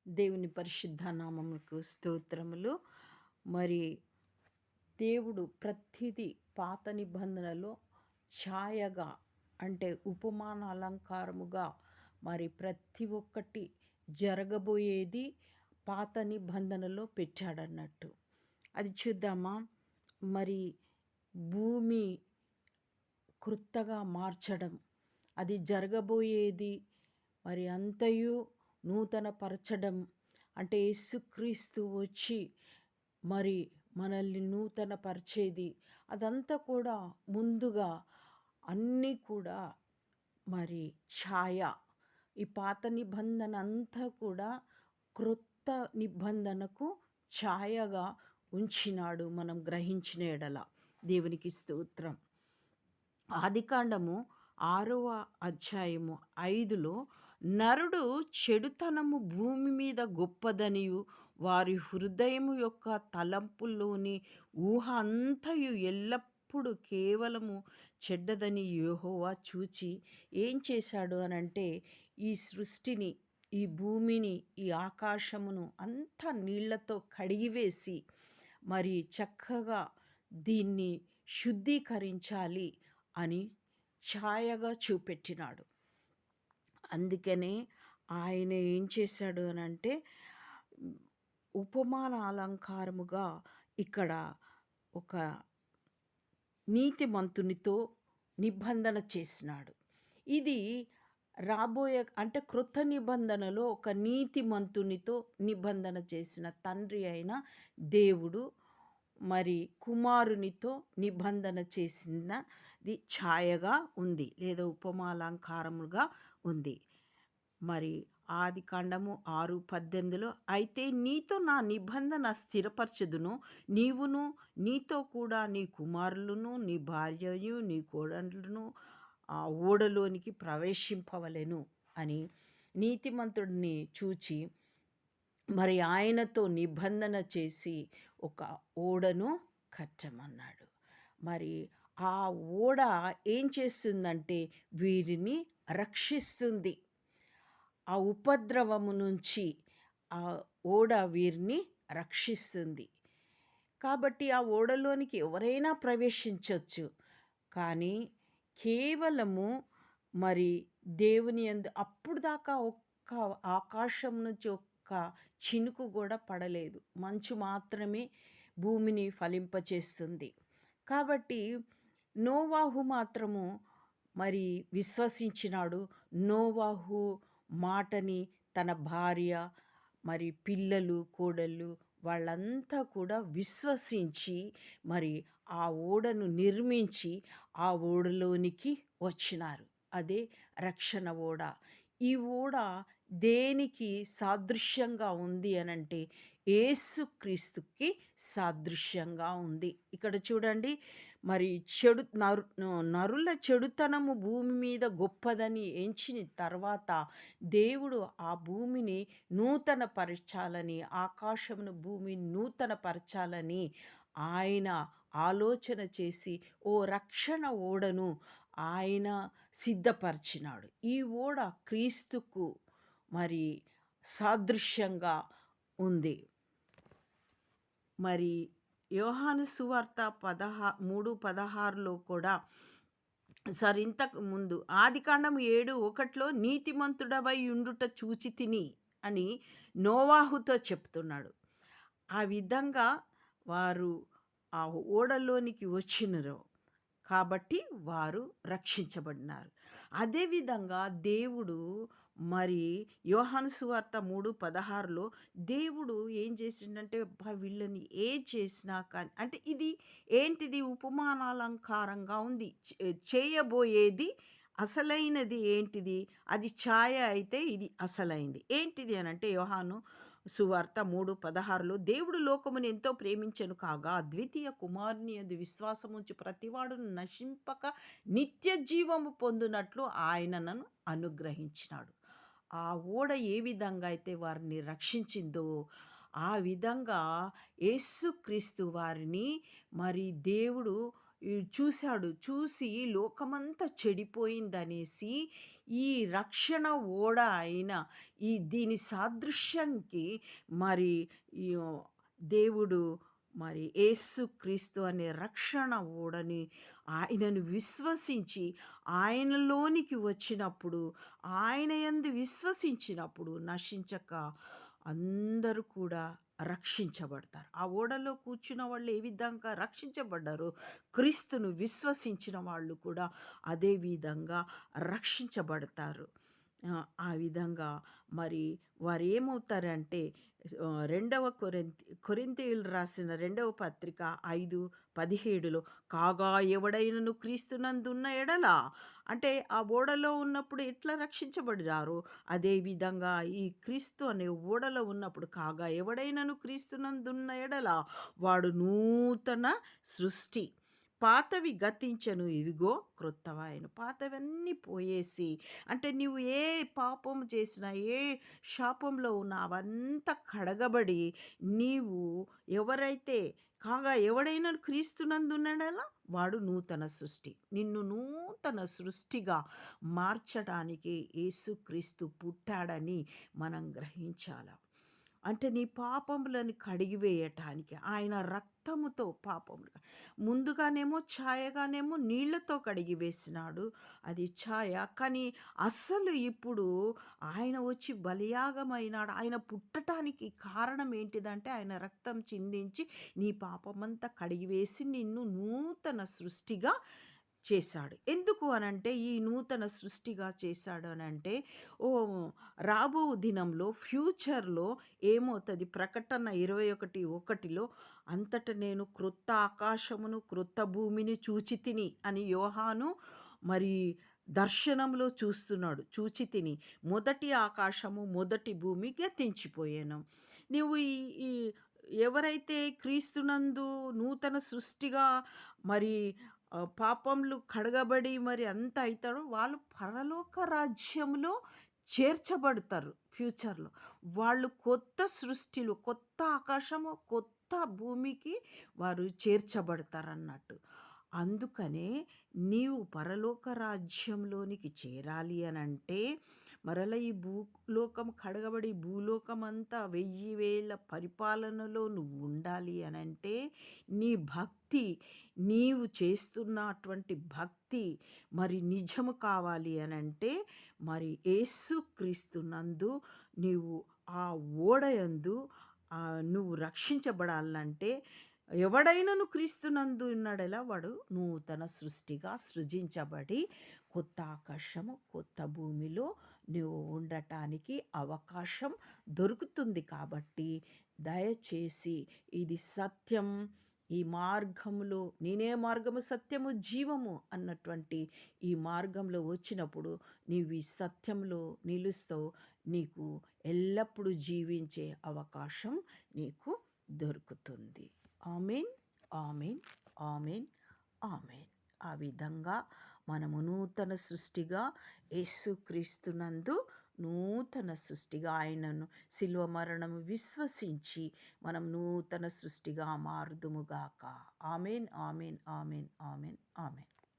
దేవుని పరిశుద్ధ నామములకు స్తోత్రములు. మరి దేవుడు ప్రతిదీ పాత నిబంధనలో ఛాయగా అంటే ఉపమాన అలంకారముగా మరి ప్రతి ఒక్కటి జరగబోయేది పాత నిబంధనలో పెట్టాడన్నట్టు. అది చూద్దామా? మరి భూమి క్రొత్తగా మార్చడం, అది జరగబోయేది మరి అంతయు నూతనపరచడం, అంటే యేసుక్రీస్తు వచ్చి మరి మనల్ని నూతనపరిచేది అదంతా కూడా ముందుగా అన్నీ కూడా మరి ఛాయ. ఈ పాత నిబంధన అంతా కూడా క్రొత్త నిబంధనకు ఛాయగా ఉంచినాడు మనం గ్రహించిన ఎడల. దేవునికి స్తోత్రం. ఆదికాండము 6వ అధ్యాయము 5లో నరుడు చెడుతనము భూమి మీద గొప్పదనియు వారి హృదయము యొక్క తలంపుల్లోని ఊహ అంతయు ఎల్లప్పుడూ కేవలము చెడ్డదని యెహోవా చూచి ఏం చేశాడు అనంటే, ఈ సృష్టిని, ఈ భూమిని, ఈ ఆకాశమును అంతా నీళ్లతో కడిగివేసి మరి చక్కగా దీన్ని శుద్ధీకరించాలి అని ఛాయగా చూపెట్టినాడు. అందుకనే ఆయన ఏం చేశాడు అనంటే, ఉపమాన అలంకారముగా ఇక్కడ ఒక నీతిమంతునితో నిబంధన చేసినాడు. ఇది రాబోయే అంటే క్రొత్త నిబంధనలో ఒక నీతిమంతునితో నిబంధన చేసిన తండ్రి అయిన దేవుడు మరి కుమారునితో నిబంధన చేసినది ఛాయగా ఉంది, లేదా ఉపమాలంకారముగా ఉంది. మరి ఆదికాండము 6:18లో అయితే నీతో నా నిబంధన స్థిరపరచుదును, నీవును నీతో కూడా నీ కుమారులను నీ భార్యయు నీ కోడళ్ళను ఆ ఓడలోనికి ప్రవేశింపవలెను అని నీతిమంతుడిని చూచి మరి ఆయనతో నిబంధన చేసి ఒక ఓడను కట్టమన్నాడు. మరి ఆ ఓడ ఏం చేస్తుందంటే వీరిని రక్షిస్తుంది. ఆ ఉపద్రవము నుంచి ఆ ఓడ వీరిని రక్షిస్తుంది. కాబట్టి ఆ ఓడలోనికి ఎవరైనా ప్రవేశించవచ్చు. కానీ కేవలము మరి దేవుని యందు అప్పుడు దాకా ఒక్క ఆకాశం నుంచి ఒక్క చినుకు కూడా పడలేదు. మంచు మాత్రమే భూమిని ఫలింపచేస్తుంది. కాబట్టి నోవాహు మాత్రము మరి విశ్వసించినాడు. నోవాహు మాటని తన భార్య మరి పిల్లలు కోడళ్ళు వాళ్ళంతా కూడా విశ్వసించి మరి ఆ ఓడను నిర్మించి ఆ ఓడలోనికి వచ్చినారు. అదే రక్షణ ఓడ. ఈ ఓడ దేనికి సాదృశ్యంగా ఉంది అనంటే యేసుక్రీస్తుకి సాదృశ్యంగా ఉంది. ఇక్కడ చూడండి, మరి నరుల చెడుతనము భూమి మీద గొప్పదని ఎంచిన తర్వాత దేవుడు ఆ భూమిని నూతనపరచాలని, ఆకాశమును భూమిని నూతనపరచాలని ఆయన ఆలోచన చేసి ఓ రక్షణ ఓడను ఆయన సిద్ధపరిచినాడు. ఈ ఓడ క్రీస్తుకు మరి సాదృశ్యంగా ఉంది. మరి యోహాను సువార్త 3:16లో కూడా ఇంతకు ముందు ఆదికాండం 7:1లో నీతిమంతుడవై ఉండుట చూచి తిని అని నోవాహుతో చెప్తున్నాడు. ఆ విధంగా వారు ఆ ఓడలోనికి వచ్చినరు కాబట్టి వారు రక్షించబడినారు. అదేవిధంగా దేవుడు మరి యోహాను సువార్త 3:16లో దేవుడు ఏం చేసిండంటే, వీళ్ళని ఏ చేసినా కానీ అంటే ఇది ఏంటిది ఉపమానాలంకారంగా ఉంది. చేయబోయేది అసలైనది ఏంటిది? అది ఛాయ అయితే ఇది అసలైంది ఏంటిది అనంటే యోహాను సువార్త 3:16లో దేవుడు లోకమును ఎంతో ప్రేమించెను కాగా అద్వితీయ కుమారుని యందు విశ్వాసముంచు ప్రతివాడును నశింపక నిత్య జీవము పొందునట్లు ఆయనను అనుగ్రహించినాడు. ఆ ఓడ ఏ విధంగా అయితే వారిని రక్షించిందో ఆ విధంగా యేసుక్రీస్తు వారిని మరి దేవుడు చూశాడు. చూసి లోకమంతా చెడిపోయిందనేసి ఈ రక్షణ ఓడ అయిన దీని సాదృశ్యంకి మరి ఈ దేవుడు మరి యేసుక్రీస్తు అనే రక్షణ ఓడని ఆయనను విశ్వసించి ఆయనలోనికి వచ్చినప్పుడు, ఆయన యందు విశ్వసించినప్పుడు నశించక అందరూ కూడా రక్షించబడతారు. ఆ ఓడలో కూర్చున్న వాళ్ళు ఏ విధంగా రక్షించబడ్డారో, క్రీస్తును విశ్వసించిన వాళ్ళు కూడా అదే విధంగా రక్షించబడతారు. ఆ విధంగా మరి వారేమవుతారంటే రెండవ కొరింథీయులు రాసిన రెండవ పత్రిక 5:17 కాగా ఎవడైనను క్రీస్తునందున్న ఎడల, అంటే ఆ ఓడలో ఉన్నప్పుడు ఎట్లా రక్షించబడినారో అదే విధంగా ఈ క్రీస్తు అనే ఓడలో ఉన్నప్పుడు కాగా ఎవడైనను క్రీస్తునందున్న ఎడల వాడు నూతన సృష్టి, పాతవి గతించెను ఇవిగో క్రొత్తవాయెను. పాతవన్నీ పోయేసి, అంటే నువ్వు ఏ పాపం చేసినా, ఏ శాపంలో ఉన్నా అవంతా కడగబడి, నీవు ఎవరైతే కాగా ఎవడైనను క్రీస్తునందున్నడలా వాడు నూతన సృష్టి. నిన్ను నూతన సృష్టిగా మార్చడానికి యేసుక్రీస్తు పుట్టాడని మనం గ్రహించాల. అంటే నీ పాపములను కడిగివేయటానికి ఆయన రక్తముతో పాపములు ముందుగానేమో ఛాయగానేమో నీళ్లతో కడిగివేసినాడు, అది ఛాయ. కానీ అస్సలు ఇప్పుడు ఆయన వచ్చి బలియాగమైనాడు. ఆయన పుట్టటానికి కారణం ఏంటిదంటే ఆయన రక్తం చిందించి నీ పాపమంతా కడిగివేసి నిన్ను నూతన సృష్టిగా చేశాడు. ఎందుకు అనంటే ఈ నూతన సృష్టిగా చేశాడు అనంటే ఓ రాబో దినంలో ఫ్యూచర్‌లో ఏమవుతది, ప్రకటన 21:1 అంతట నేను క్రొత్త ఆకాశమును క్రొత్త భూమిని చూచితిని అని యోహాను మరి దర్శనంలో చూస్తున్నాడు. చూచితిని మొదటి ఆకాశము మొదటి భూమి గతించిపోయాను. నీవు ఈ ఈ ఎవరైతే క్రీస్తునందు నూతన సృష్టిగా మరి పాపములు కడగబడి మరి అంతా అయితారో వాళ్ళు పరలోక రాజ్యంలో చేర్చబడతారు ఫ్యూచర్‌లో. వాళ్ళు కొత్త సృష్టిలో కొత్త ఆకాశము, కొత్త భూమికి వారు చేర్చబడతారన్నట్టు. అందుకనే నీవు పరలోక రాజ్యంలోనికి చేరాలి అనంటే మరల ఈ భూలోకం కడగబడి భూలోకమంతా 1000 పరిపాలనలో నువ్వు ఉండాలి అనంటే నీ భక్తి, నీవు చేస్తున్నటువంటి భక్తి మరి నిజము కావాలి అనంటే మరి యేసుక్రీస్తునందు నీవు ఆ ఓడయందు నువ్వు రక్షించబడాలంటే ఎవడైనను క్రీస్తునందు ఉన్నాడెలా వాడు నూతన సృష్టిగా సృజించబడి కొత్త ఆకాశము కొత్త భూమిలో నువ్వు ఉండటానికి అవకాశం దొరుకుతుంది. కాబట్టి దయచేసి ఇది సత్యం, ఈ మార్గములో నేనే మార్గము సత్యము జీవము అన్నటువంటి ఈ మార్గంలో వచ్చినప్పుడు నీవు ఈ సత్యంలో నిలుస్తావు. నీకు ఎల్లప్పుడూ జీవించే అవకాశం నీకు దొరుకుతుంది. ఆమేన్, ఆమేన్, ఆమేన్, ఆమేన్. ఆ విధంగా మనము నూతన సృష్టిగా యేసుక్రీస్తునందు నూతన సృష్టిగా ఆయనను శిలువ మరణము విశ్వసించి మనం నూతన సృష్టిగా మారుదుముగాక. ఆమేన్, ఆమేన్, ఆమేన్, ఆమేన్, ఆమేన్.